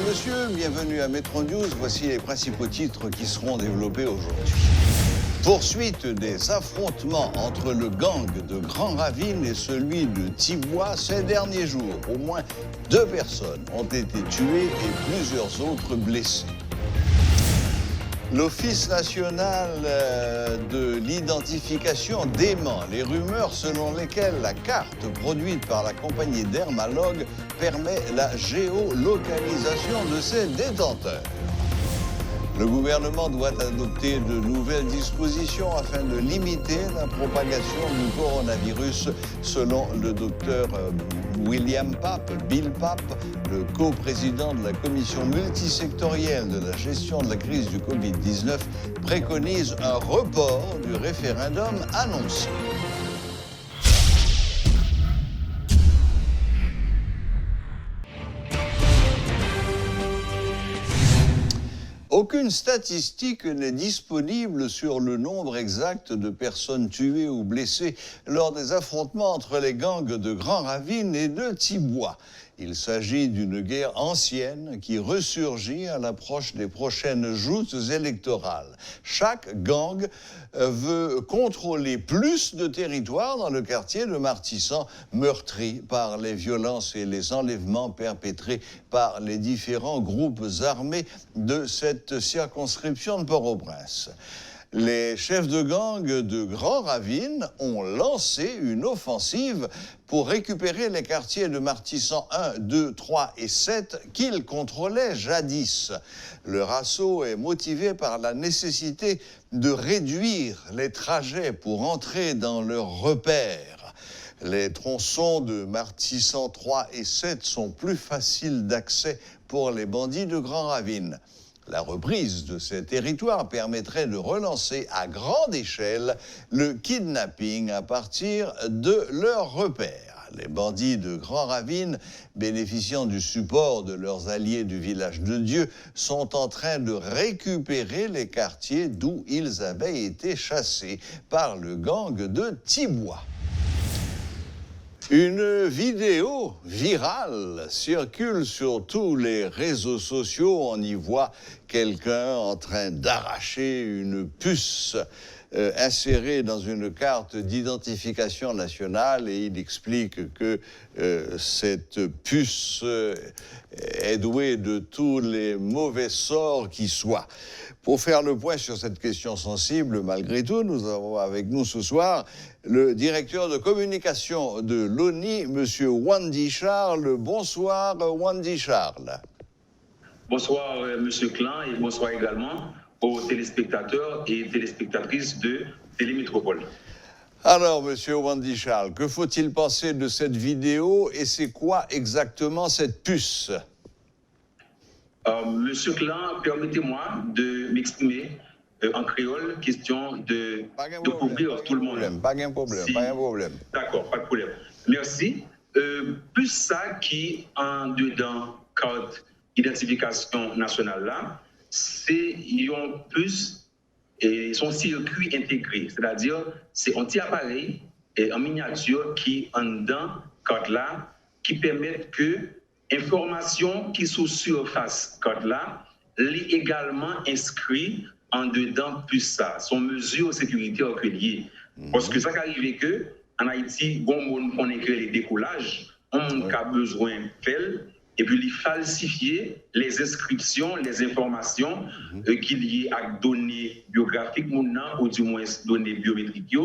messieurs, bienvenue à Metro News. Voici les principaux titres qui seront développés aujourd'hui. Poursuite des affrontements entre le gang de Grand Ravine et celui de Thibois ces derniers jours. Au moins 2 personnes ont été tuées et plusieurs autres blessées. L'Office national de l'identification dément les rumeurs selon lesquelles la carte produite par la compagnie Dermalog permet la géolocalisation de ses détenteurs. Le gouvernement doit adopter de nouvelles dispositions afin de limiter la propagation du coronavirus, selon le docteur William Pape, Bill Pape, le coprésident de la commission multisectorielle de la gestion de la crise du Covid-19, préconise un report du référendum annoncé. Aucune statistique n'est disponible sur le nombre exact de personnes tuées ou blessées lors des affrontements entre les gangs de Grand Ravine et de Thibois. Il s'agit d'une guerre ancienne qui ressurgit à l'approche des prochaines joutes électorales. Chaque gang veut contrôler plus de territoire dans le quartier de Martissan, meurtri par les violences et les enlèvements perpétrés par les différents groupes armés de cette circonscription de Port-au-Prince. Les chefs de gang de Grand Ravine ont lancé une offensive pour récupérer les quartiers de Martissan 1, 2, 3 et 7 qu'ils contrôlaient jadis. Leur assaut est motivé par la nécessité de réduire les trajets pour entrer dans leurs repères. Les tronçons de Martissan 3 et 7 sont plus faciles d'accès pour les bandits de Grand Ravine. La reprise de ces territoires permettrait de relancer à grande échelle le kidnapping à partir de leurs repères. Les bandits de Grand Ravine, bénéficiant du support de leurs alliés du village de Dieu, sont en train de récupérer les quartiers d'où ils avaient été chassés par le gang de Thibois. Une vidéo virale circule sur tous les réseaux sociaux. On y voit quelqu'un en train d'arracher une puce insérée dans une carte d'identification nationale et il explique que cette puce est douée de tous les mauvais sorts qui soient. Pour faire le point sur cette question sensible, malgré tout, nous avons avec nous ce soir le directeur de communication de l'ONI, M. Wandi Charles. Bonsoir, Wandi Charles. Bonsoir, M. Klein, et bonsoir également aux téléspectateurs et téléspectatrices de Télémétropole. Alors, M. Wandi Charles, que faut-il penser de cette vidéo et c'est quoi exactement cette puce? Monsieur Klein, permettez-moi de m'exprimer en créole, question de couvrir tout le monde. Pas de problème. D'accord, pas de problème. Merci. Plus ça qui en dedans carte identification nationale là, c'est un plus et son circuit intégré, c'est-à-dire c'est un petit appareil et en miniature qui en dedans carte là qui permettent que information qui sous surface code là, est également inscrit en dedans plus ça, son mesure de sécurité recueillie. Parce que ça qui arrive que en Haïti, bon monde qu'on écrit les décollages, on a besoin d'elle et puis il falsifier les inscriptions, les informations qui liées à données biographiques ou du moins données biométriques.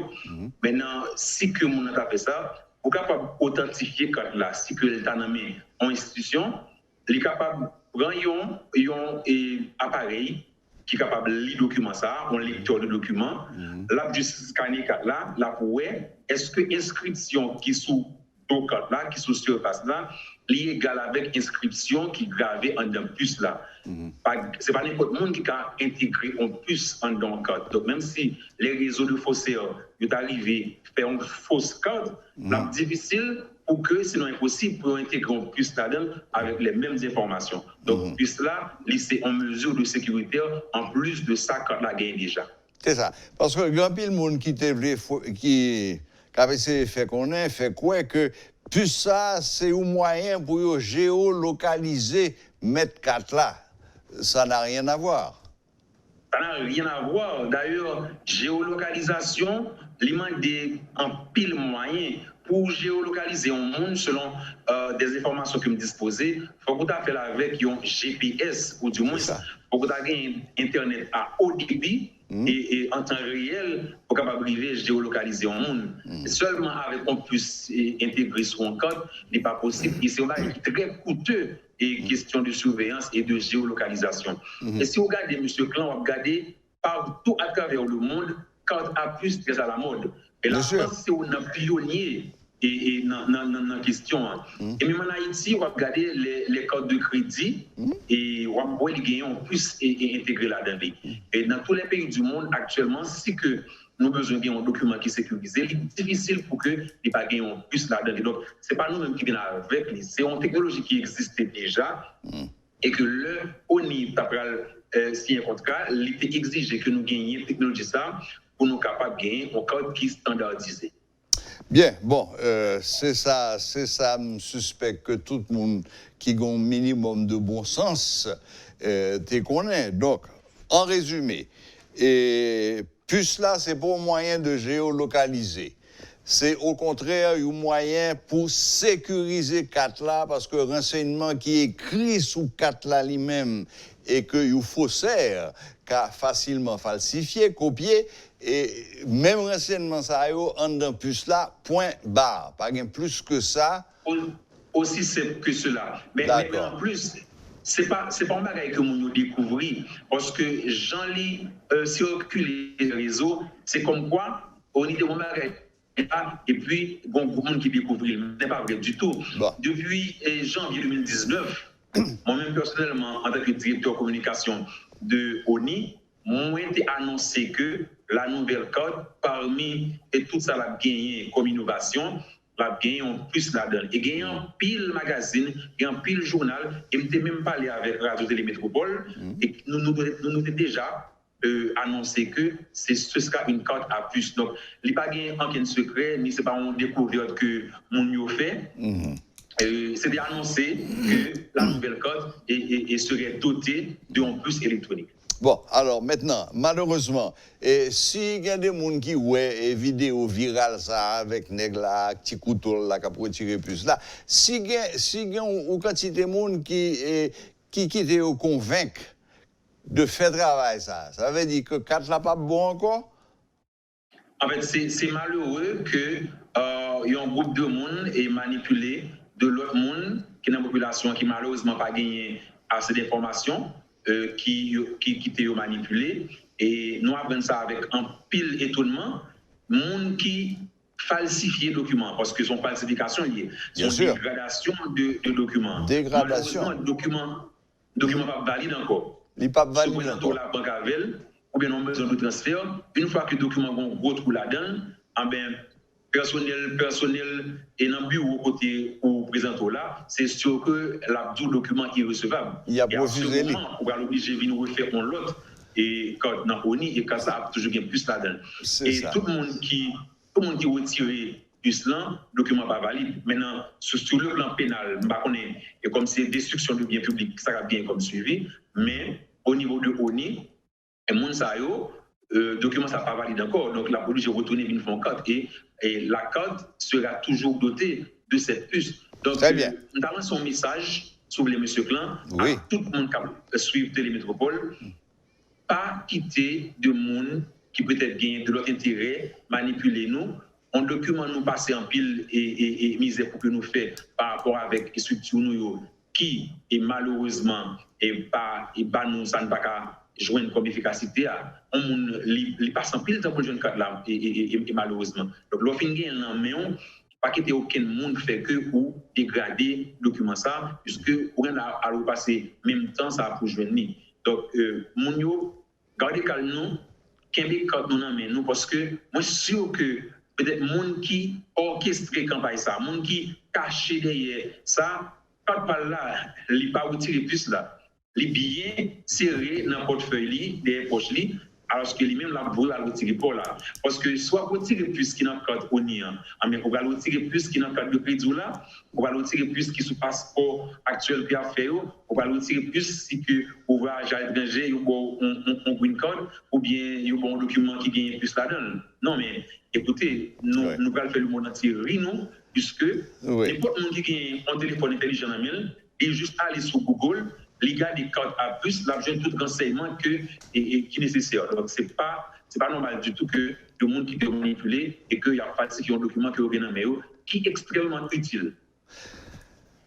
Maintenant, si que mon a fait ça, pour capable authentifier code là, si que l'état nommé en institution, il est capable de prendre un appareil qui est capable de lire document ça, un lecteur de document, là juste scanner code là, là pour est-ce que inscription qui sous code là, qui sous surface là, est égal avec inscription qui est gravée en d'un puce là. C'est pas n'importe monde qui a intégré un puce en dans code. Donc même si les réseaux de faussaires sont arrivés à faire une fausse code, c'est difficile pour que sinon impossible pour intégrer un puce là-dedans avec les mêmes informations. Donc puce là, c'est en mesure de sécurité en plus de ça code là gagne déjà. C'est ça. Parce que grand pile monde qui avait fait connaître, fait quoi que plus ça, c'est un moyen pour géolocaliser mettre 4 là, ça n'a rien à voir. Ça n'a rien à voir. D'ailleurs, géolocalisation, il demande un pile moyen pour géolocaliser un monde selon des informations que me disposez. Il faut que tu aies fait avec un GPS, ou du moins, il faut que tu aies Internet à haut débit et en temps réel pour capable de géolocaliser un monde. Seulement avec on puisse intégrer sur un code, ce n'est pas possible. Et c'est très coûteux. Et question de surveillance et de géolocalisation. Et si vous regardez, M. Clan, vous regardez partout à travers le monde, quand à plus très à la mode. Et la France, c'est un pionnier et dans la question. Et même en Haïti, on va regarder les codes de crédit et on va voir les gagnants plus intégrés là-dedans. Et dans tous les pays du monde, actuellement, si que nous avons besoin d'un document qui est sécurisé, c'est difficile pour que les pas gagnent plus là-dedans. Donc, ce n'est pas nous-mêmes qui venons avec, c'est une technologie qui existait déjà et que le ONI, si un contrat, il était exigé que nous gagnions une technologie ça pour nous capables de gagner un code qui est standardisé. Bien, bon, c'est ça, je suspecte que tout le monde qui a un minimum de bon sens te connaît. Donc, en résumé, puce là, c'est pas un moyen de géolocaliser. C'est au contraire un moyen pour sécuriser 4 là, parce que le renseignement qui est écrit sous 4 là lui-même et que il faussaire, qu'a facilement falsifié, copié, et même renseignement ça y en dans puce là, point barre. Pas bien plus que ça. Aussi simple que cela. Mais en plus, c'est pas un bagage que nous découvrir parce que Jean-Ly circule les réseaux, c'est comme quoi on est de mon bagage et puis bon monde qui découvre, n'est pas vrai du tout. Bon. Depuis janvier 2019, moi-même personnellement en tant que directeur de communication de ONI, moi été annoncé que la nouvelle code parmi et tout ça l'a gagné comme innovation. La gagnant plus là-dedans. Et gagnant pile magazine, gagnant pile journal, et je même parlé avec Radio Télé Métropole, et nous avons déjà annoncé que ce sera une carte à plus. Donc, il n'y a pas aucun secret, ni ce n'est pas une découverte que nous fait. C'était annoncé que la nouvelle carte serait dotée d'un plus électronique. Bon, alors maintenant, malheureusement, si il y a des gens qui voient des vidéos virales ça avec nègla, petit couteau là, qui a retiré plus là, si il y a une quantité de gens qui te convainquent de faire travail ça veut dire que 4 là pas bon encore? En fait, c'est malheureux que y a un groupe de monde est manipulé de l'autre monde qui est dans la population qui malheureusement pas gagné assez d'informations. Qui étaient manipulés. Et nous avons ça avec un pile étonnement. Monde qui falsifie les documents, parce que son falsification liée. Son dégradation de documents. Dégradation. Le document pas valide encore. Il n'est pas valide encore. La banque avec, ou bien on a besoin de transfert. Une fois que le document est retrouvé là-dedans, personnel et dans le bureau côté ou présentant là, c'est sûr que le document est irrecevable. Il y a refusé. On va l'obliger de venir refaire l'autre et quand dans ONI et quand ça a toujours bien plus là-dedans. Et ça. Tout le monde qui retire plus là, le document pas valide. Maintenant, sur le plan pénal, et comme c'est destruction de biens publics, ça va bien comme suivi, mais au niveau de ONI, et monde ça le document ça pas valide encore. Donc la police est retournée une fois code et la code sera toujours dotée de cette puce. Donc très bien. Nous avons son message sur les monsieur Clan à tout le monde qui suit Télémétropole, pas quitter de monde qui peut-être gagne de leur intérêt, manipuler nous. On document nous passer en pile et misère pour que nous fassions par rapport avec les structures nous qui est malheureusement et nous ça ne pas qu'à joindre comme efficacité on li passe en pile temps pour jeune cadre là et malheureusement donc l'offre gain là mais on pas quitter aucun monde fait que ou dégrader document ça puisque on a repasser même temps ça pour joindre donc mon yo garder calme nous qu'embé code nous mais nous parce que moi sûr que peut-être monde qui orchestre campagne ça monde qui caché derrière ça pas par là il pas retirer plus là les billets serrés dans le portefeuille des poches alors que lui-même, là, vous allez retirer pour là. Parce que soit vous retirez plus qui dans le code ONI, mais vous allez retirer plus qui dans le code de crédit là, vous allez retirer plus qui sous passeport actuel qui a fait, vous allez retirer plus si que vous voyagez à l'étranger, vous avez un green card, ou bien vous avez un document qui gagne plus là-dedans. Non, mais écoutez, nous allons faire le monde entier rire, nous, puisque n'importe qui gagne un téléphone intelligent en main, il juste aller sur Google, les gars des codes à plus, l'argent tout renseignement qui est nécessaire. Donc, c'est pas normal du tout que le monde qui est manipulé et qu'il y a pas un document qui est dans qui est extrêmement utile.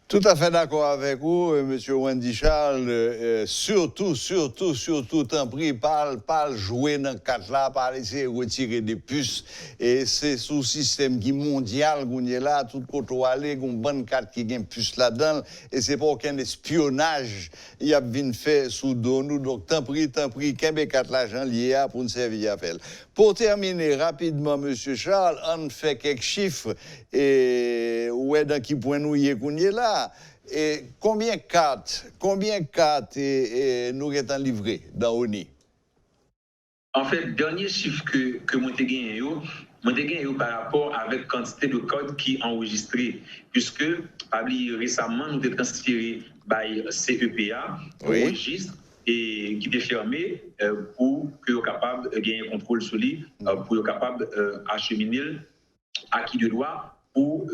Tout à fait d'accord avec vous, M. Wendy Charles. Surtout, tant pis, pas jouer dans le cadre là, pas essayer de retirer des puces. Et c'est sous système qui mondial, qu'on est là, tout côté aller, qu'on bonne carte qui gagne puce là-dedans. Et c'est pas aucun espionnage, il y a bien fait sous dos nous. Donc, tant pis, qu'un carte l'argent lié pour nous servir à faire. Pour terminer rapidement, M. Charles, on fait quelques chiffres et où est dans qui point nous y est qu'on est là. Et combien de cartes nous avons livrées dans ONI? En fait, dernier chiffre que moi j'ai gagné par rapport avec la quantité de codes qui enregistrés, puisque récemment nous avons transféré par CEPA au registre et qui est fermé pour que soient capable de gagner un contrôle sur lui, pour être capable d'acheminer à qui de droit pour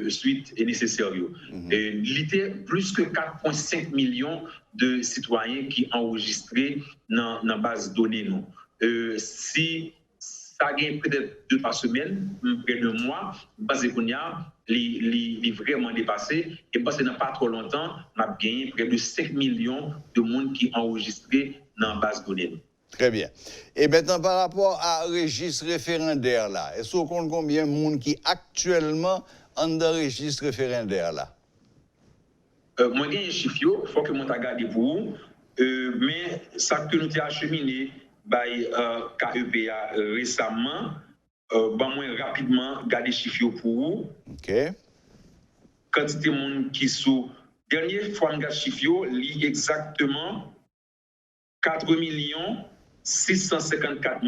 suite est nécessaire. Il y a plus que 4,5 millions de citoyens qui enregistrés dans la base de données. Si ça gagne peut-être 2 par semaine, près de mois, parce qu'on a vraiment dépassé. Et parce que dans pas trop longtemps, on a gagné près de 5 millions de monde qui enregistrés dans la base de données. Très bien. Et maintenant, par rapport à registre référendaire là, est-ce qu'on compte combien de monde qui actuellement en dans registre référendaire là? Moi, j'ai un chiffre, il faut que je regarde pour vous. Mais ça que nous avons acheminé par KEPA récemment, moi rapidement garder chiffre pour vous. OK. Quantité de monde qui sont dernière fois que je chiffre, lit exactement 4 654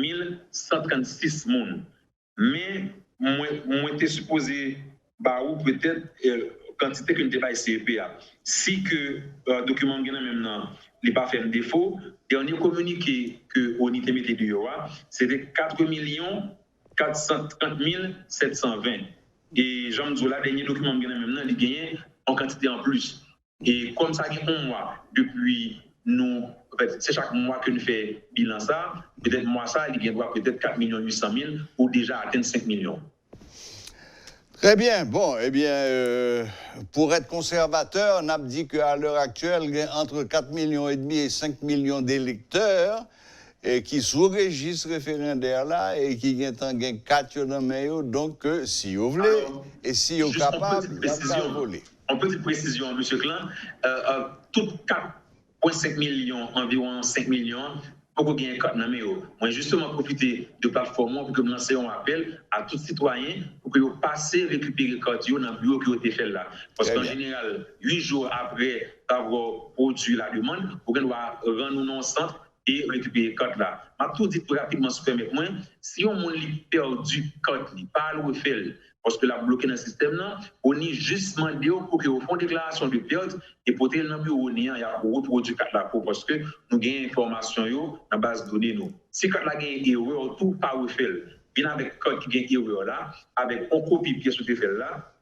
136 monde. Mais moi j'étais supposé peut-être quantité que nous avons CEPA. Si que document maintenant n'est pas fait un défaut, dernier communiqué que l'ONIT mettait dehors, c'était 4 430 720. Et Jean Mzola, dernier document maintenant, il gagne en quantité en plus. Et comme ça, un mois, depuis nous, en fait, c'est chaque mois que nous faisons bilan ça, peut-être mois ça, il vient voir peut-être 4 800 000 ou déjà atteindre 5 millions. Très bien. Bon, eh bien, pour être conservateur, on a dit qu'à l'heure actuelle, il y a entre 4,5 millions et 5 millions d'électeurs qui sous registre référendaire là et qui ont 4 dans le donc si vous voulez et si vous êtes capable, vous voler. En petite précision, M. Klein, toutes 4,5 millions, environ 5 millions, pour gagner un code dans le moi, justement, profiter de la plateforme pour que nous lancions un appel à tous les citoyens pour que vous passez récupérer le code dans le bureau qui a été fait là. Parce qu'en général, 8 jours après avoir produit la demande, vous devez rendre nous dans le centre et récupérer le code là. Je tout dit tout rapidement, si vous moi, si on a perdu le code, pas le refaire, parce que la bloqué dans le système, on a juste demandé pour que vous fassiez une déclaration de perte et pour que dans le bureau, il y a reproduit le code là parce que nous avons information dans la base de données. Si le code là a une erreur, tout pas refaire. Bien avec le code qui a une erreur là, avec une copie pièce que vous fait là,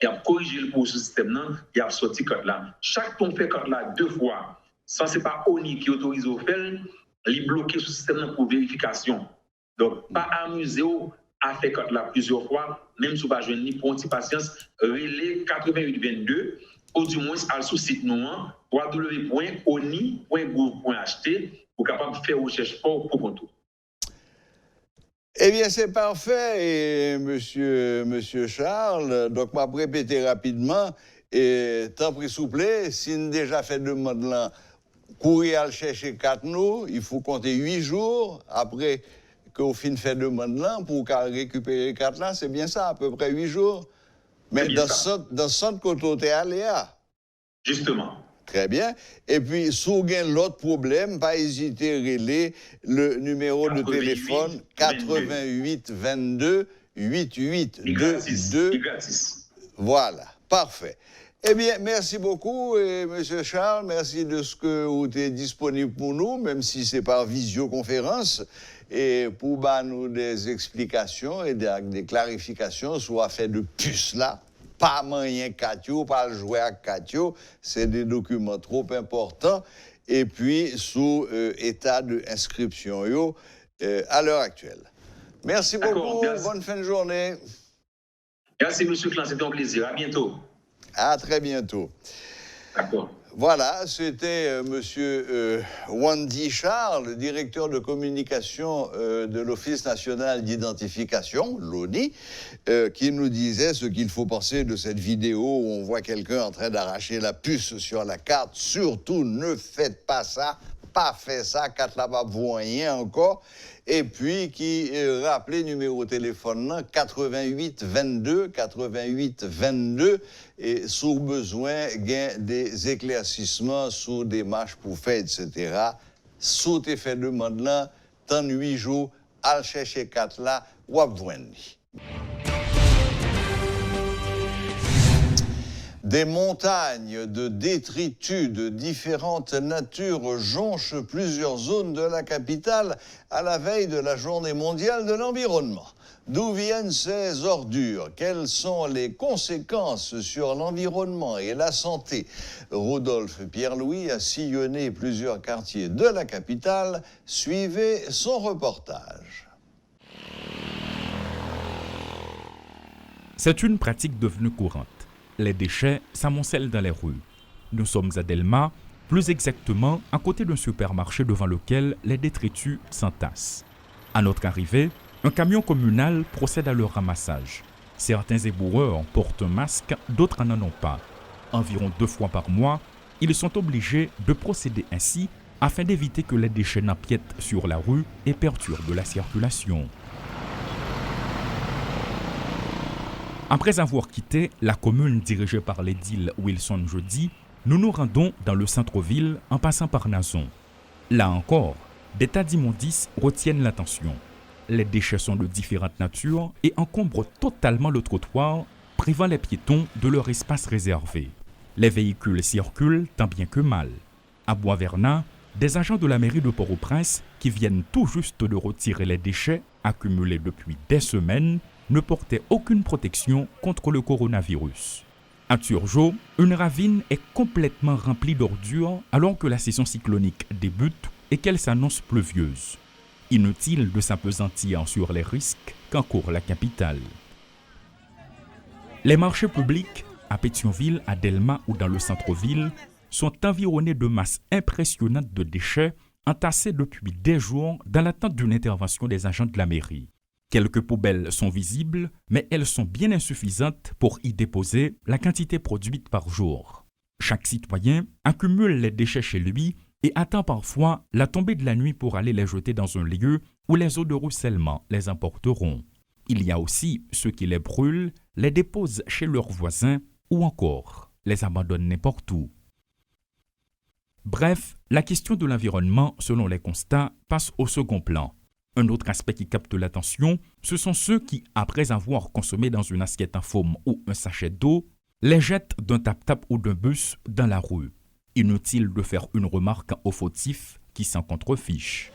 il a corrigé le système, il a sorti le code là. Chaque fois qu'on fait le code là 2 fois, ça c'est pas ONI qui autorise au faire, il bloqué le système pour vérification. Donc, pas amuser à faire code là plusieurs fois, même si vous n'avez pas joué pour une patience, relais 8822, ou du moins à sous site nous, www.oni.gouv.ht pour capable de faire recherche pour contour. Eh bien, c'est parfait, et monsieur Charles. Donc, je vais répéter rapidement. Et tant pis, s'il vous plaît, si nous déjà fait demande là, courir à le chercher 4 nous, il faut compter 8 jours après qu'au fin fait demande là pour récupérer 4 là. C'est bien ça, à peu près 8 jours. Mais dans ce côté allé à. Justement. Très bien. Et puis, si vous avez l'autre problème, pas hésiter à régler le numéro de téléphone 88 22 88 22. Voilà, parfait. Eh bien, merci beaucoup, et M. Charles, merci de ce que vous êtes disponible pour nous, même si c'est par visioconférence, et pour nous des explications et des clarifications sur l'affaire de puce là. Pas moyen Katio, pas le jouer à Katio, c'est des documents trop importants. Et puis, sous état d'inscription à l'heure actuelle. Merci beaucoup, bonne fin de journée. Merci, M. Clan, c'était un plaisir. À bientôt. À très bientôt. D'accord. Voilà, c'était Monsieur Wandy Charles, directeur de communication de l'Office national d'identification, l'ONI, qui nous disait ce qu'il faut penser de cette vidéo où on voit quelqu'un en train d'arracher la puce sur la carte. Surtout, ne faites pas ça, pas fait ça, quand là-bas, vous rien encore. Et puis, qui rappelait numéro de téléphone 88 22 88 22 et sous besoin gain des éclaircissements sous des marches pour faire, etc. Sous tes fait demande là, tant 8 jours, à chercher 4 là, ou à Des montagnes de détritus de différentes natures jonchent plusieurs zones de la capitale à la veille de la Journée mondiale de l'environnement. D'où viennent ces ordures? Quelles sont les conséquences sur l'environnement et la santé? Rodolphe Pierre-Louis a sillonné plusieurs quartiers de la capitale. Suivez son reportage. C'est une pratique devenue courante. Les déchets s'amoncellent dans les rues. Nous sommes à Delma, plus exactement à côté d'un supermarché devant lequel les détritus s'entassent. À notre arrivée, un camion communal procède à leur ramassage. Certains éboueurs portent un masque, d'autres n'en ont pas. Environ 2 fois par mois, ils sont obligés de procéder ainsi afin d'éviter que les déchets n'empiètent sur la rue et perturbent la circulation. Après avoir quitté la commune dirigée par l'édile Wilson Jody, nous nous rendons dans le centre-ville en passant par Nazon. Là encore, des tas d'immondices retiennent l'attention. Les déchets sont de différentes natures et encombrent totalement le trottoir, privant les piétons de leur espace réservé. Les véhicules circulent tant bien que mal. À Bois-Vernat, des agents de la mairie de Port-au-Prince, qui viennent tout juste de retirer les déchets accumulés depuis des semaines, ne portait aucune protection contre le coronavirus. À Turgeau, une ravine est complètement remplie d'ordures alors que la saison cyclonique débute et qu'elle s'annonce pluvieuse. Inutile de s'apesantir sur les risques qu'encourt la capitale. Les marchés publics, à Pétionville, à Delma ou dans le centre-ville, sont environnés de masses impressionnantes de déchets entassés depuis des jours dans l'attente d'une intervention des agents de la mairie. Quelques poubelles sont visibles, mais elles sont bien insuffisantes pour y déposer la quantité produite par jour. Chaque citoyen accumule les déchets chez lui et attend parfois la tombée de la nuit pour aller les jeter dans un lieu où les eaux de ruissellement les emporteront. Il y a aussi ceux qui les brûlent, les déposent chez leurs voisins ou encore les abandonnent n'importe où. Bref, la question de l'environnement, selon les constats, passe au second plan. Un autre aspect qui capte l'attention, ce sont ceux qui, après avoir consommé dans une assiette en forme ou un sachet d'eau, les jettent d'un tap-tap ou d'un bus dans la rue. Inutile de faire une remarque aux fautifs qui s'en contrefichent.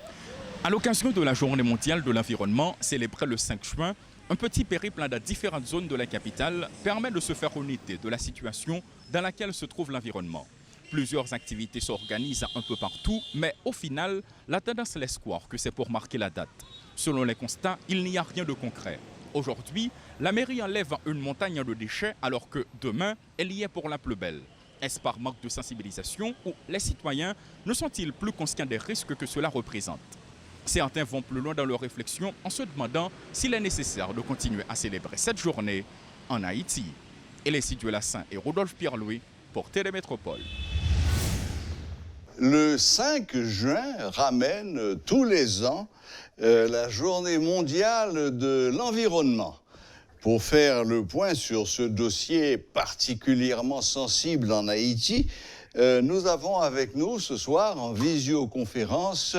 À l'occasion de la Journée mondiale de l'environnement, célébrée le 5 juin, un petit périple dans différentes zones de la capitale permet de se faire une idée de la situation dans laquelle se trouve l'environnement. Plusieurs activités s'organisent un peu partout, mais au final, la tendance laisse croire que c'est pour marquer la date. Selon les constats, il n'y a rien de concret. Aujourd'hui, la mairie enlève une montagne de déchets alors que demain, elle y est pour la plus belle. Est-ce par manque de sensibilisation ou les citoyens ne sont-ils plus conscients des risques que cela représente? Certains vont plus loin dans leur réflexion en se demandant s'il est nécessaire de continuer à célébrer cette journée en Haïti. Elissi Dieulassant et Rodolphe Pierre-Louis pour Télémétropole. Le 5 juin ramène tous les ans la Journée mondiale de l'environnement. Pour faire le point sur ce dossier particulièrement sensible en Haïti, Nous avons avec nous ce soir en visioconférence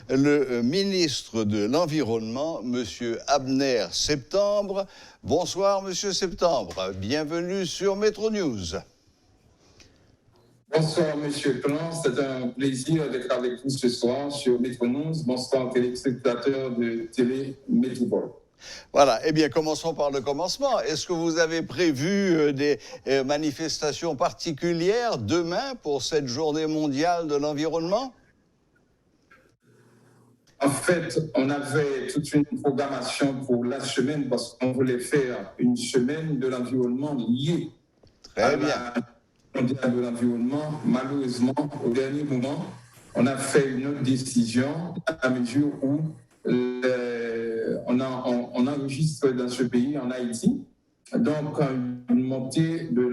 le ministre de l'Environnement, M. Abner Septembre. Bonsoir, M. Septembre. Bienvenue sur Metro News. Bonsoir, M. Plan. C'est un plaisir d'être avec vous ce soir sur Metro News. Bonsoir, téléspectateurs de Télé Métropole. Voilà, eh bien, commençons par le commencement. Est-ce que vous avez prévu des manifestations particulières demain pour cette journée mondiale de l'environnement? En fait, on avait toute une programmation pour la semaine parce qu'on voulait faire une semaine de l'environnement liée à la mondiale de l'environnement. Malheureusement, au dernier moment, on a fait une autre décision à la mesure où on enregistre dans ce pays, en Haïti, donc une montée de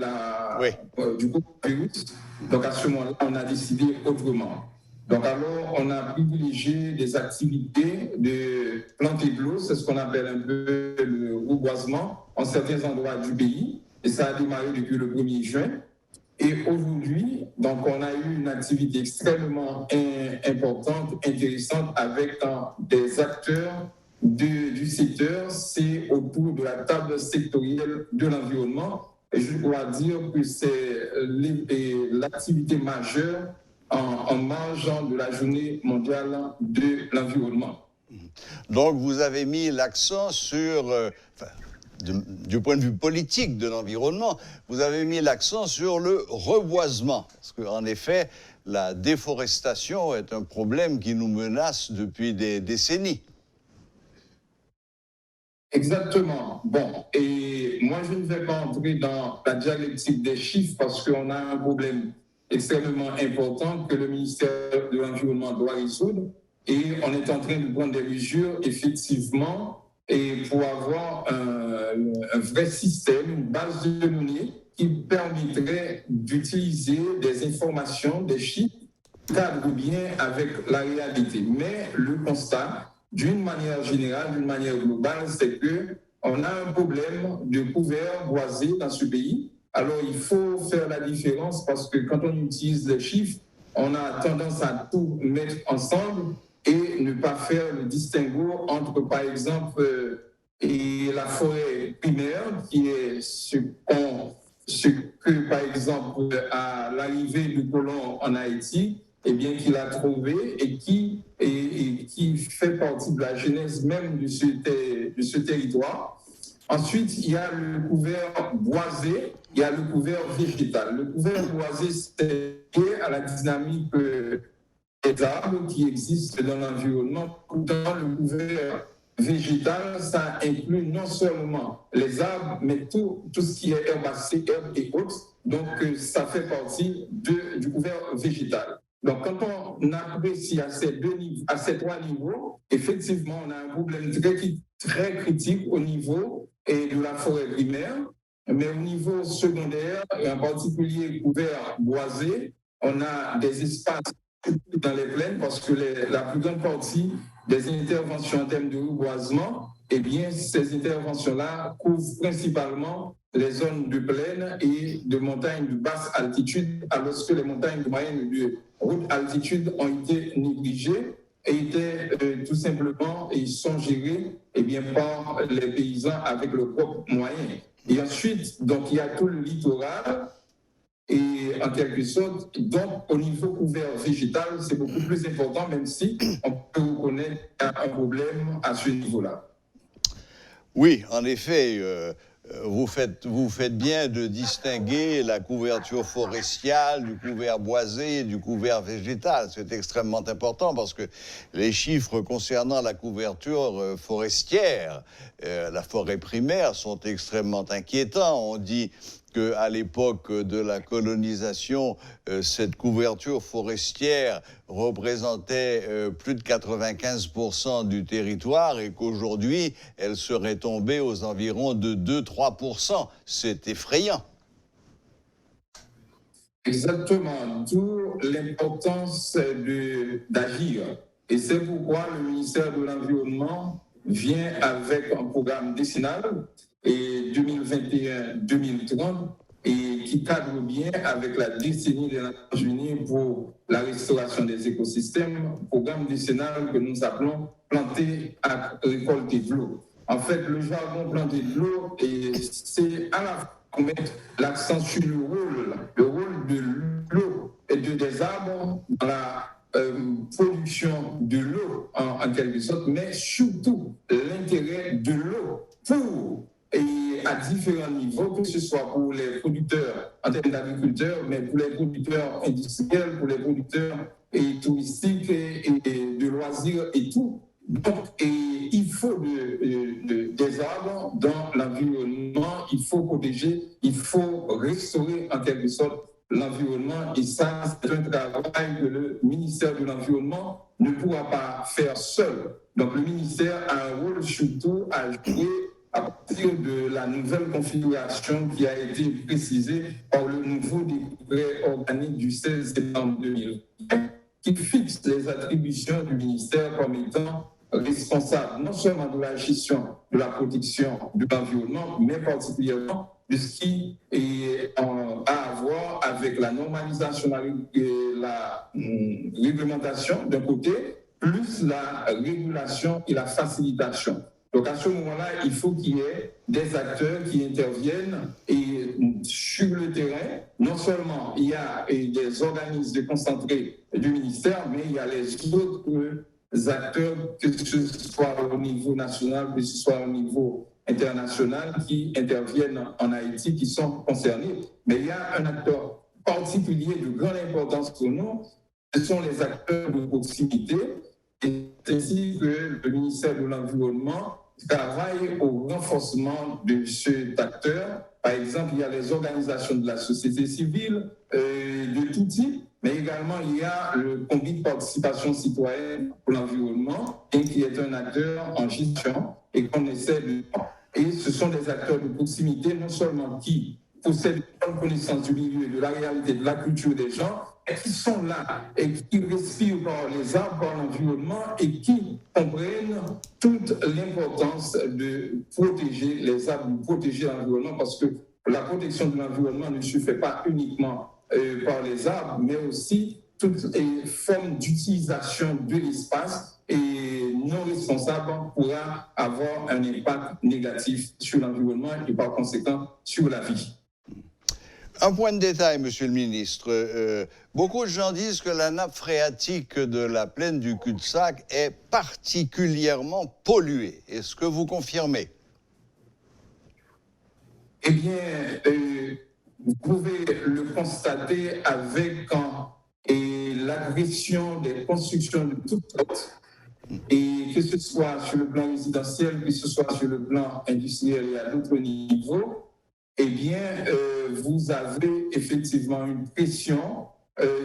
du coronavirus. Donc à ce moment-là, on a décidé autrement. Donc alors, on a privilégié des activités de planter de l'eau, c'est ce qu'on appelle un peu le reboisement, en certains endroits du pays. Et ça a démarré depuis le 1er juin. Et aujourd'hui, donc, on a eu une activité extrêmement importante, intéressante, avec des acteurs du secteur. C'est autour de la table sectorielle de l'environnement. Et je dois dire que c'est l'activité majeure en marge de la journée mondiale de l'environnement. Donc, vous avez mis l'accent sur... du point de vue politique de l'environnement, vous avez mis l'accent sur le reboisement. Parce qu'en effet, la déforestation est un problème qui nous menace depuis des décennies. Exactement. Bon, et moi, je ne vais pas entrer dans la dialectique des chiffres parce qu'on a un problème extrêmement important que le ministère de l'Environnement doit résoudre. Et on est en train de prendre des mesures, effectivement, et pour avoir un vrai système, une base de données qui permettrait d'utiliser des informations, des chiffres, qui cadrent bien avec la réalité. Mais le constat, d'une manière générale, d'une manière globale, c'est qu'on a un problème de couverts boisés dans ce pays. Alors, il faut faire la différence parce que quand on utilise les chiffres, on a tendance à tout mettre ensemble et ne pas faire le distinguo entre, par exemple, la forêt primaire, qui est ce que, par exemple, à l'arrivée du colon en Haïti, eh bien, qu'il a trouvé et qui fait partie de la genèse même de ce territoire. Ensuite, il y a le couvert boisé, il y a le couvert végétal. Le couvert boisé, c'est lié à la dynamique des arbres qui existent dans l'environnement. Dans le couvert végétal, ça inclut non seulement les arbres, mais tout ce qui est herbacées, herbes et autres. Donc, ça fait partie du couvert végétal. Donc, quand on apprécie à ces trois niveaux, effectivement, on a un problème très critique au niveau de la forêt primaire, mais au niveau secondaire, et en particulier couvert boisé, on a des espaces dans les plaines parce que la plus grande partie des interventions en termes de reboisement, eh bien, ces interventions-là couvrent principalement les zones de plaine et de montagnes de basse altitude, alors que les montagnes de moyenne et de haute altitude ont été négligées et étaient tout simplement, ils sont gérés eh bien, par les paysans avec leurs propres moyens. Et ensuite, donc, il y a tout le littoral. Et en quelque sorte, donc au niveau couvert végétal, c'est beaucoup plus important, même si on peut reconnaître un problème à ce niveau-là. Oui, en effet, vous faites bien de distinguer la couverture forestière du couvert boisé et du couvert végétal. C'est extrêmement important parce que les chiffres concernant la couverture forestière, la forêt primaire, sont extrêmement inquiétants. On dit qu'à l'époque de la colonisation, cette couverture forestière représentait plus de 95% du territoire et qu'aujourd'hui, elle serait tombée aux environs de 2-3%. C'est effrayant. Exactement, d'où l'importance d'agir. Et c'est pourquoi le ministère de l'Environnement vient avec un programme décennal et 2021-2030 et qui cadre bien avec la décennie des Nations Unies pour la restauration des écosystèmes, programme décennal que nous appelons planter à récolter de l'eau. En fait, le jargon planter de l'eau, c'est à la fois mettre l'accent sur le rôle de l'eau et des arbres dans la production de l'eau en quelque sorte, mais surtout l'intérêt de l'eau pour et à différents niveaux, que ce soit pour les producteurs en termes d'agriculteurs, mais pour les producteurs industriels, pour les producteurs touristiques et de loisirs et tout. Donc, il faut des arbres dans l'environnement, il faut protéger, il faut restaurer en quelque sorte l'environnement, et ça, c'est un travail que le ministère de l'Environnement ne pourra pas faire seul. Donc, le ministère a un rôle surtout à jouer à partir de la nouvelle configuration qui a été précisée par le nouveau décret organique du 16 septembre 2020, qui fixe les attributions du ministère comme étant responsable non seulement de la gestion de la protection de l'environnement, mais particulièrement de ce qui a à voir avec la normalisation et la réglementation d'un côté, plus la régulation et la facilitation. Donc à ce moment-là, il faut qu'il y ait des acteurs qui interviennent et sur le terrain. Non seulement il y a des organismes déconcentrés du ministère, mais il y a les autres acteurs, que ce soit au niveau national, que ce soit au niveau international, qui interviennent en Haïti, qui sont concernés. Mais il y a un acteur particulier de grande importance pour nous, ce sont les acteurs de proximité, et c'est ainsi que le ministère de l'Environnement travaille au renforcement de cet acteur. Par exemple, il y a les organisations de la société civile de tout type, mais également il y a le comité de participation citoyenne pour l'environnement, et qui est un acteur en gestion et qu'on essaie de... Et ce sont des acteurs de proximité, non seulement qui possèdent une bonne connaissance du milieu, de la réalité, de la culture des gens, et qui sont là et qui respirent par les arbres, par l'environnement, et qui comprennent toute l'importance de protéger les arbres, de protéger l'environnement, parce que la protection de l'environnement ne se fait pas uniquement par les arbres, mais aussi toutes les formes d'utilisation de l'espace et non responsable pourra avoir un impact négatif sur l'environnement et par conséquent sur la vie. Un point de détail, Monsieur le Ministre. Beaucoup de gens disent que la nappe phréatique de la plaine du cul-de-sac est particulièrement polluée. Est-ce que vous confirmez? Eh bien, vous pouvez le constater avec l'agression des constructions de toutes sortes, et que ce soit sur le plan résidentiel, que ce soit sur le plan industriel et à d'autres niveaux, eh bien, vous avez effectivement une pression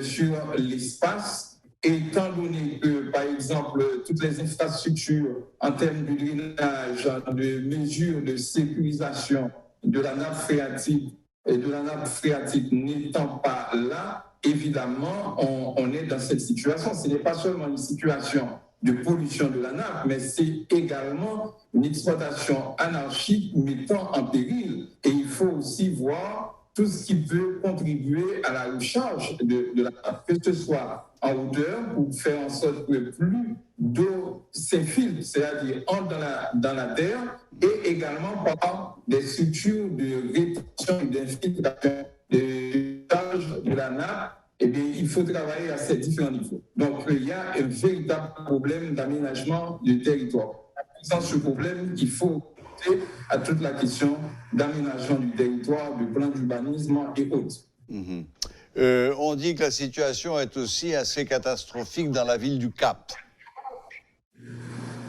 sur l'espace, étant donné que, par exemple, toutes les infrastructures en termes de drainage, de mesures de sécurisation de la nappe phréatique et de la nappe phréatique n'étant pas là, évidemment, on est dans cette situation. Ce n'est pas seulement une situation de pollution de la nappe, mais c'est également une exploitation anarchique mettant en péril. Et il faut aussi voir tout ce qui peut contribuer à la recharge de la nappe, que ce soit en hauteur pour faire en sorte que plus d'eau s'infiltre, c'est-à-dire entre dans la terre, et également par des structures de rétention et d'infiltration de charge de la nappe. Eh bien, il faut travailler à ces différents niveaux. Donc, il y a un véritable problème d'aménagement du territoire. Sans ce problème, il faut penser à toute la question d'aménagement du territoire, du plan d'urbanisme et autres. On dit que la situation est aussi assez catastrophique dans la ville du Cap.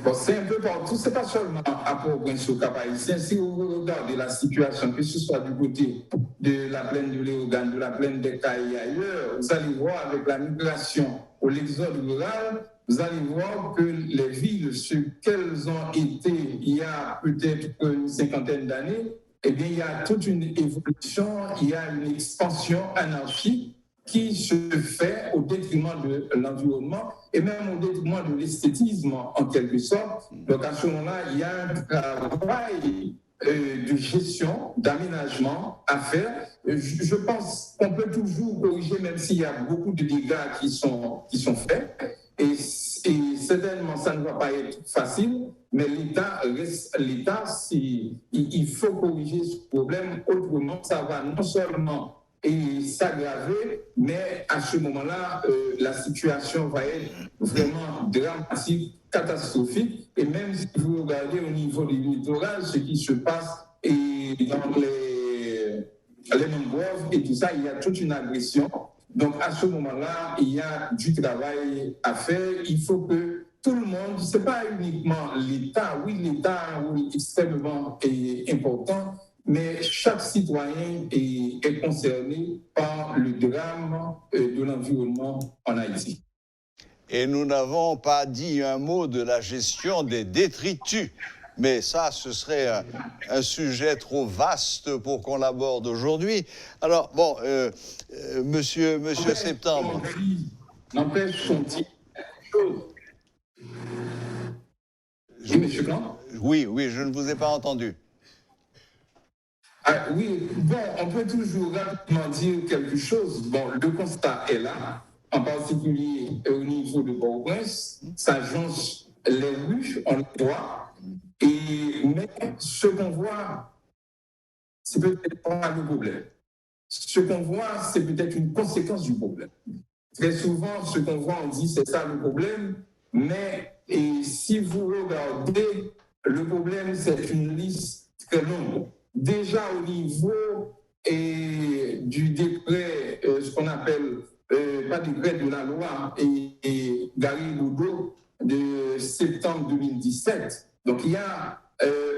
Bon, c'est un peu partout, c'est pas seulement à Port-au-Prince au Cap-Haïtien. Si vous regardez la situation, que ce soit du côté de la plaine de Léogane, de la plaine des Cayes et ailleurs, vous allez voir avec la migration ou l'exode rural, vous allez voir que les villes, ce qu'elles ont été il y a peut-être une cinquantaine d'années, eh bien, il y a toute une évolution, il y a une expansion anarchique qui se fait au détriment de l'environnement et même au détriment de l'esthétisme en quelque sorte. Donc à ce moment-là, il y a un travail de gestion, d'aménagement à faire. Je pense qu'on peut toujours corriger, même s'il y a beaucoup de dégâts qui sont faits. Et certainement, ça ne va pas être facile, mais l'État reste l'État. Il faut corriger ce problème, autrement, ça va non seulement s'aggraver, mais à ce moment-là, la situation va être vraiment dramatique, catastrophique. Et même si vous regardez au niveau du littoral, ce qui se passe dans les mangroves et tout ça, il y a toute une agression. Donc, à ce moment-là, il y a du travail à faire. Il faut que tout le monde, ce n'est pas uniquement l'État. Oui, l'État a un rôle extrêmement important, mais chaque citoyen est concerné par le drame de l'environnement en Haïti. Et nous n'avons pas dit un mot de la gestion des détritus. Mais ça, ce serait un sujet trop vaste pour qu'on l'aborde aujourd'hui. Alors, bon, monsieur Septembre. N'empêche, monsieur Clan? Oui, je ne vous ai pas entendu. Ah, oui, bon, on peut toujours rapidement dire quelque chose. Bon, le constat est là, en particulier au niveau de Port-au-Prince. Ça jonche les rues, on le voit. Mais ce qu'on voit, c'est peut-être pas le problème. Ce qu'on voit, c'est peut-être une conséquence du problème. Très souvent, ce qu'on voit, on dit c'est ça le problème, mais si vous regardez, le problème, c'est une liste très longue. Déjà au niveau du décret, ce qu'on appelle, pas décret de la loi, et Gary Boudot de septembre 2017. Donc, il y a,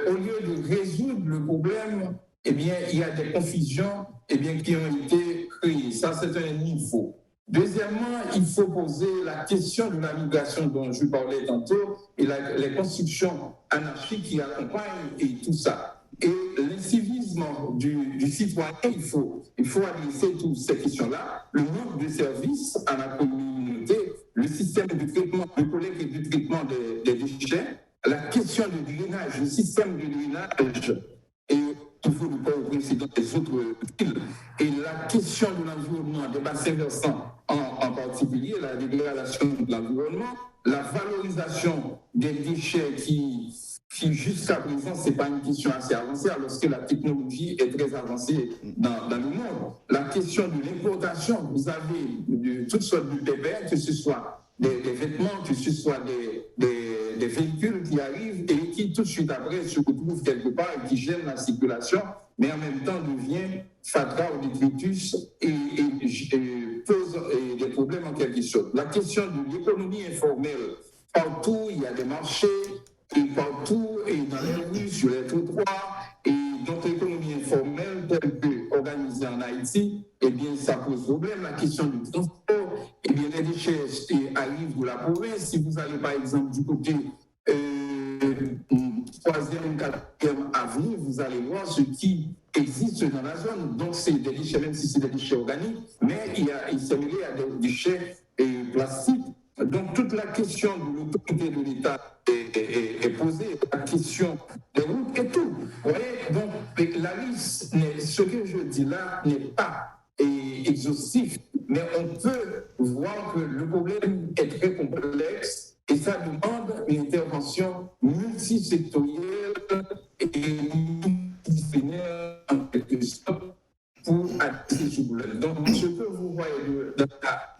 au lieu de résoudre le problème, eh bien, il y a des confusions qui ont été créées. Ça, c'est un niveau. Deuxièmement, il faut poser la question de la migration dont je parlais tantôt et les constructions anarchiques qui accompagnent et tout ça. Et l'incivisme du citoyen, il faut adresser toutes ces questions-là. Le manque de services à la communauté, le système de traitement, de collecte et de traitement des déchets, la question du drainage, le système de drainage et il faut ne pas oublier dans les autres villes. Et la question de l'environnement, des bassins versants en particulier, la dégradation de l'environnement, la valorisation des déchets qui jusqu'à présent, ce n'est pas une question assez avancée, alors que la technologie est très avancée dans le monde. La question de l'importation, vous avez de toutes sortes de bébés, que ce soit des vêtements, que ce soit des véhicules qui arrivent et qui tout de suite après se retrouvent quelque part et qui gênent la circulation, mais en même temps devient fatras ou détritus et pose des problèmes en quelque sorte. La question de l'économie informelle, partout il y a des marchés, et partout, et dans les rues, sur les trottoirs, et donc l'économie informelle, telle que organisée en Haïti, eh bien, ça pose problème. La question du transport, eh bien, les déchets arrivent de la province. Si vous allez, par exemple, du côté 3e, 4e avenue, vous allez voir ce qui existe dans la zone. Donc, c'est des déchets, même si c'est des déchets organiques, mais il s'est mêlé à des déchets plastiques. Donc, toute la question de l'autorité de l'État est posée, la question des routes et tout. Vous voyez, donc, la liste, ce que je dis là n'est pas exhaustif, mais on peut voir que le problème est très complexe et ça demande une intervention multisectorielle et multidisciplinaire en quelque sorte pour adresser ce problème. Donc, ce que vous voyez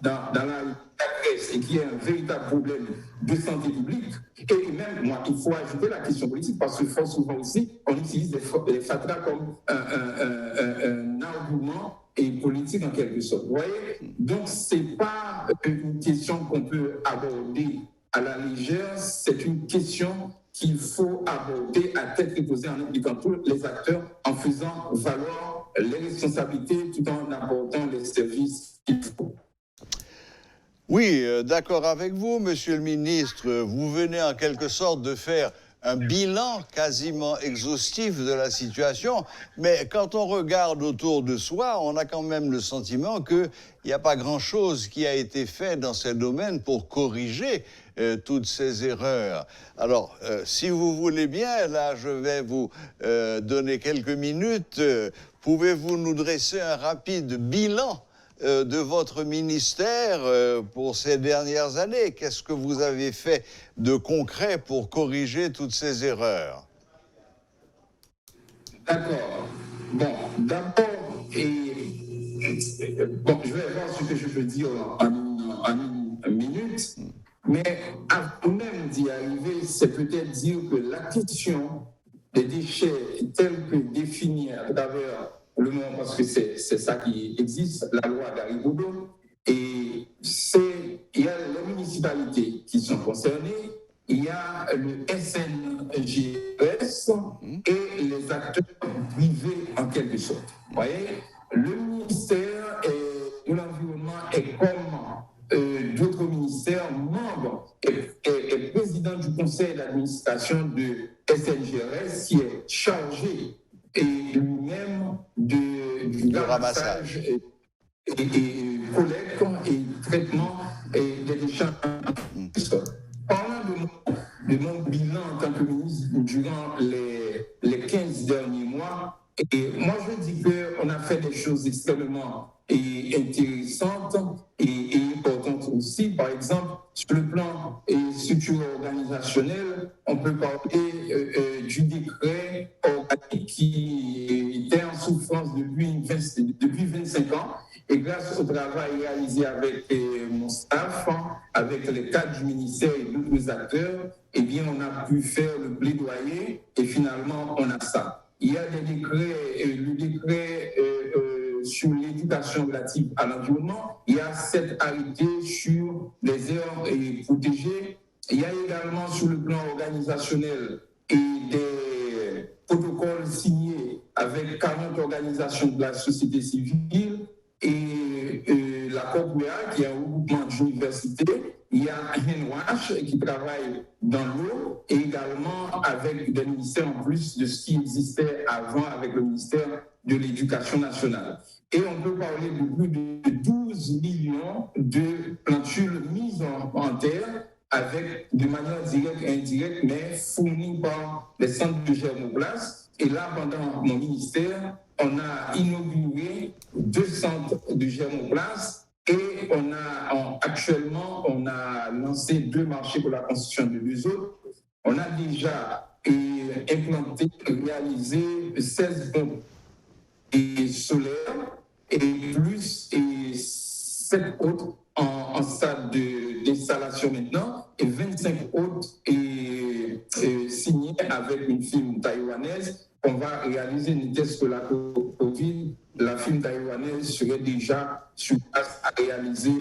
dans la presse et qui est un véritable problème de santé publique, et même, moi, il faut ajouter la question politique, parce que fort souvent aussi, on utilise les fatras comme un argument politique en quelque sorte. Vous voyez? Donc, ce n'est pas une question qu'on peut aborder à la légère, c'est une question qu'il faut aborder à tête reposée en impliquant tous les acteurs, en faisant valoir les responsabilités tout en apportant les services qu'il faut. Oui, d'accord avec vous, monsieur le ministre. Vous venez en quelque sorte de faire un bilan quasiment exhaustif de la situation, mais quand on regarde autour de soi, on a quand même le sentiment qu'il n'y a pas grand-chose qui a été fait dans ces domaines pour corriger toutes ces erreurs. Alors, si vous voulez bien, là, je vais vous donner quelques minutes. Pouvez-vous nous dresser un rapide bilan de votre ministère pour ces dernières années? Qu'est-ce que vous avez fait de concret pour corriger toutes ces erreurs? D'accord. Bon, d'abord, je vais voir ce que je peux dire en une minute, mais avant même d'y arriver, c'est peut-être dire que la question des déchets tels que définis à travers le monde, parce que c'est ça qui existe, la loi d'Aribodo, et il y a les municipalités qui sont concernées, il y a le SNGS et les acteurs privés en quelque sorte. Vous voyez, le ministère de l'Environnement est comme d'autres ministères, membre et président du conseil d'administration de SNGS qui est chargé lui-même du ramassage et collecte et traitement des déchets. Parlant de mon bilan en tant que ministre durant les 15 derniers mois, et moi je dis qu'on a fait des choses extrêmement intéressantes et importantes aussi. Par exemple, sur le plan structurel organisationnel, on peut parler du décret organique qui était en souffrance depuis 25 ans. Et grâce au travail réalisé avec mon staff, avec les cadres du ministère et d'autres acteurs, eh bien, on a pu faire le plaidoyer et finalement, on a ça. Il y a des décrets, le décret sur l'éducation relative à l'environnement, il y a 7 arrêtés sur les aires protégées. Il y a également sur le plan organisationnel et des protocoles signés avec 40 organisations de la société civile et la COPUA, qui est un regroupement d'universités. Il y a NWASH qui travaille dans l'eau et également avec des ministères en plus de ce qui existait avant avec le ministère de l'Éducation nationale. Et on peut parler de plus de 12 millions de plantules mises en terre avec de manière directe et indirecte, mais fournies par les centres de germoplastes. Et là, pendant mon ministère, on a inauguré 2 centres de germoplastes et actuellement, on a lancé 2 marchés pour la construction de 2 autres. On a déjà implanté, réalisé 16 pompes solaires et plus 7 autres en stade d'installation maintenant et 25 autres signés avec une firme taïwanaise qu'on va réaliser. N'était-ce que la Covid, la firme taïwanaise serait déjà sur place à réaliser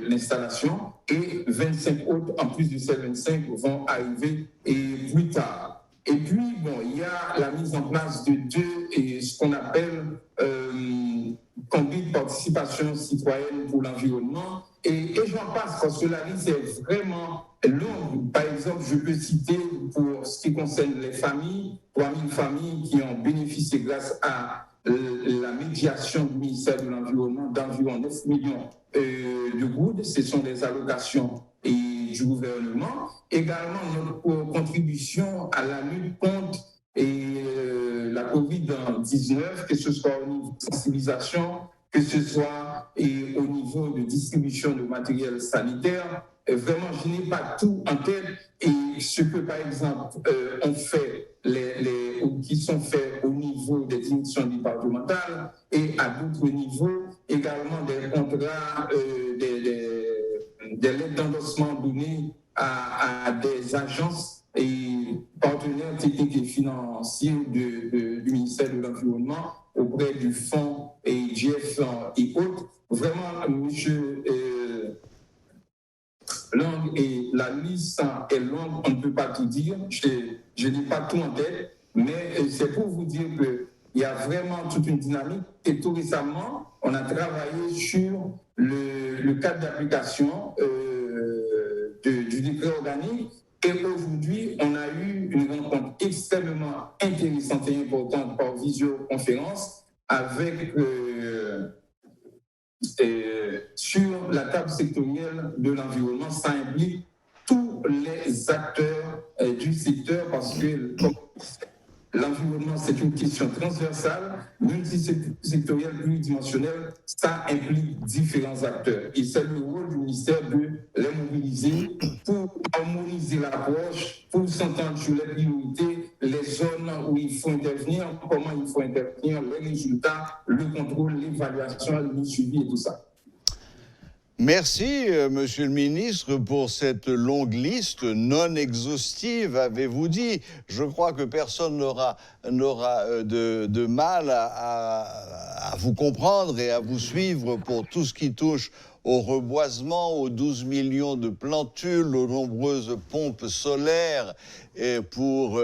l'installation et 25 autres, en plus de ces 25, vont arriver plus tard. Et puis, bon, il y a la mise en place de 2, ce qu'on appelle conduite de participation citoyenne pour l'environnement. Et j'en passe parce que la liste est vraiment longue. Par exemple, je peux citer pour ce qui concerne les familles, 3000 familles qui ont bénéficié grâce à la médiation du ministère de l'Environnement d'environ 9 millions de gouttes. Ce sont des allocations du gouvernement. Également, notre contribution à la lutte contre la COVID-19, que ce soit au niveau de sensibilisation, que ce soit au niveau de distribution de matériel sanitaire. Vraiment, je n'ai pas tout en tête. Et ce que, par exemple, on fait, qui sont faits au niveau des directions départementales et à d'autres niveaux, également des contrats, des lettres d'endossement données à des agences et partenaires techniques et financiers du ministère de l'Environnement auprès du fonds et GF et autres. Vraiment, monsieur Lang, et la liste est longue, on ne peut pas tout dire. Je n'ai pas tout en tête, mais c'est pour vous dire qu'il y a vraiment toute une dynamique. Et tout récemment, on a travaillé sur le cadre d'application du décret organique. Et aujourd'hui, on a eu une rencontre extrêmement intéressante et importante par visioconférence avec sur la table sectorielle de l'environnement. Ça implique tous les acteurs du secteur parce que l'environnement, c'est une question transversale, multisectorielle, pluridimensionnelle, ça implique différents acteurs. Et c'est le rôle du ministère de les mobiliser pour harmoniser l'approche, pour s'entendre sur les priorités, les zones où il faut intervenir, comment il faut intervenir, les résultats, le contrôle, l'évaluation, le suivi et tout ça. Merci, Monsieur le ministre, pour cette longue liste non exhaustive, avez-vous dit. Je crois que personne n'aura de mal à vous comprendre et à vous suivre pour tout ce qui touche au reboisement, aux 12 millions de plantules, aux nombreuses pompes solaires et pour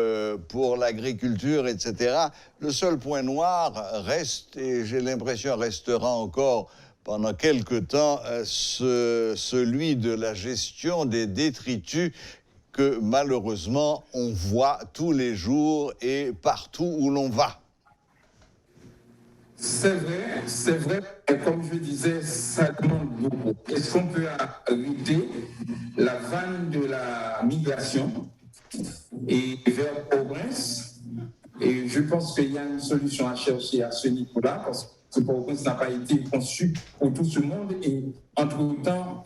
l'agriculture, etc. Le seul point noir reste, et j'ai l'impression restera encore pendant quelque temps, celui de la gestion des détritus que malheureusement on voit tous les jours et partout où l'on va. C'est vrai, et comme je disais, ça demande beaucoup. Est-ce qu'on peut arrêter la vanne de la migration et vers Port-au-Prince? Et je pense qu'il y a une solution à chercher à ce niveau-là, parce que Port-au-Prince n'a pas été conçu pour tout ce monde, et entre-temps,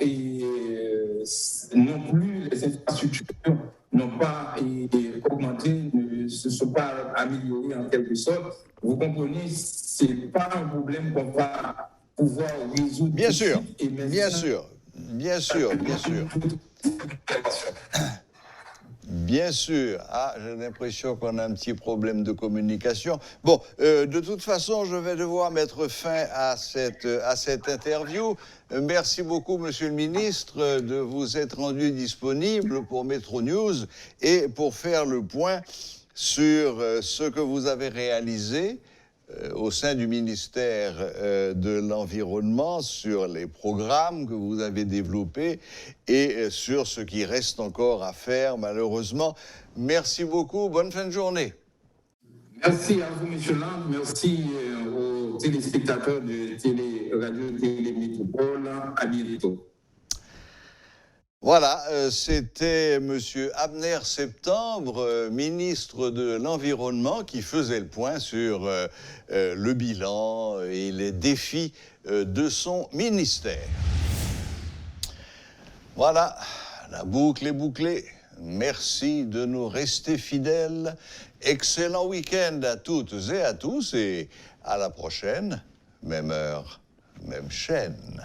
non plus les infrastructures n'ont pas augmenté, ne se sont pas améliorées en quelque sorte. Vous comprenez, ce n'est pas un problème qu'on va pouvoir résoudre. Bien sûr, bien sûr, bien sûr, bien sûr. Bien sûr. Ah, j'ai l'impression qu'on a un petit problème de communication. Bon, de toute façon, je vais devoir mettre fin à cette interview. Merci beaucoup, Monsieur le Ministre, de vous être rendu disponible pour Métro News et pour faire le point sur ce que vous avez réalisé au sein du ministère de l'Environnement, sur les programmes que vous avez développés et sur ce qui reste encore à faire, malheureusement. Merci beaucoup. Bonne fin de journée. Merci à vous, M. Lang. Merci aux téléspectateurs de Radio-Télé Métropole. À bientôt. Voilà, c'était M. Abner Septembre, ministre de l'Environnement, qui faisait le point sur le bilan et les défis de son ministère. Voilà, la boucle est bouclée. Merci de nous rester fidèles. Excellent week-end à toutes et à tous et à la prochaine, même heure, même chaîne.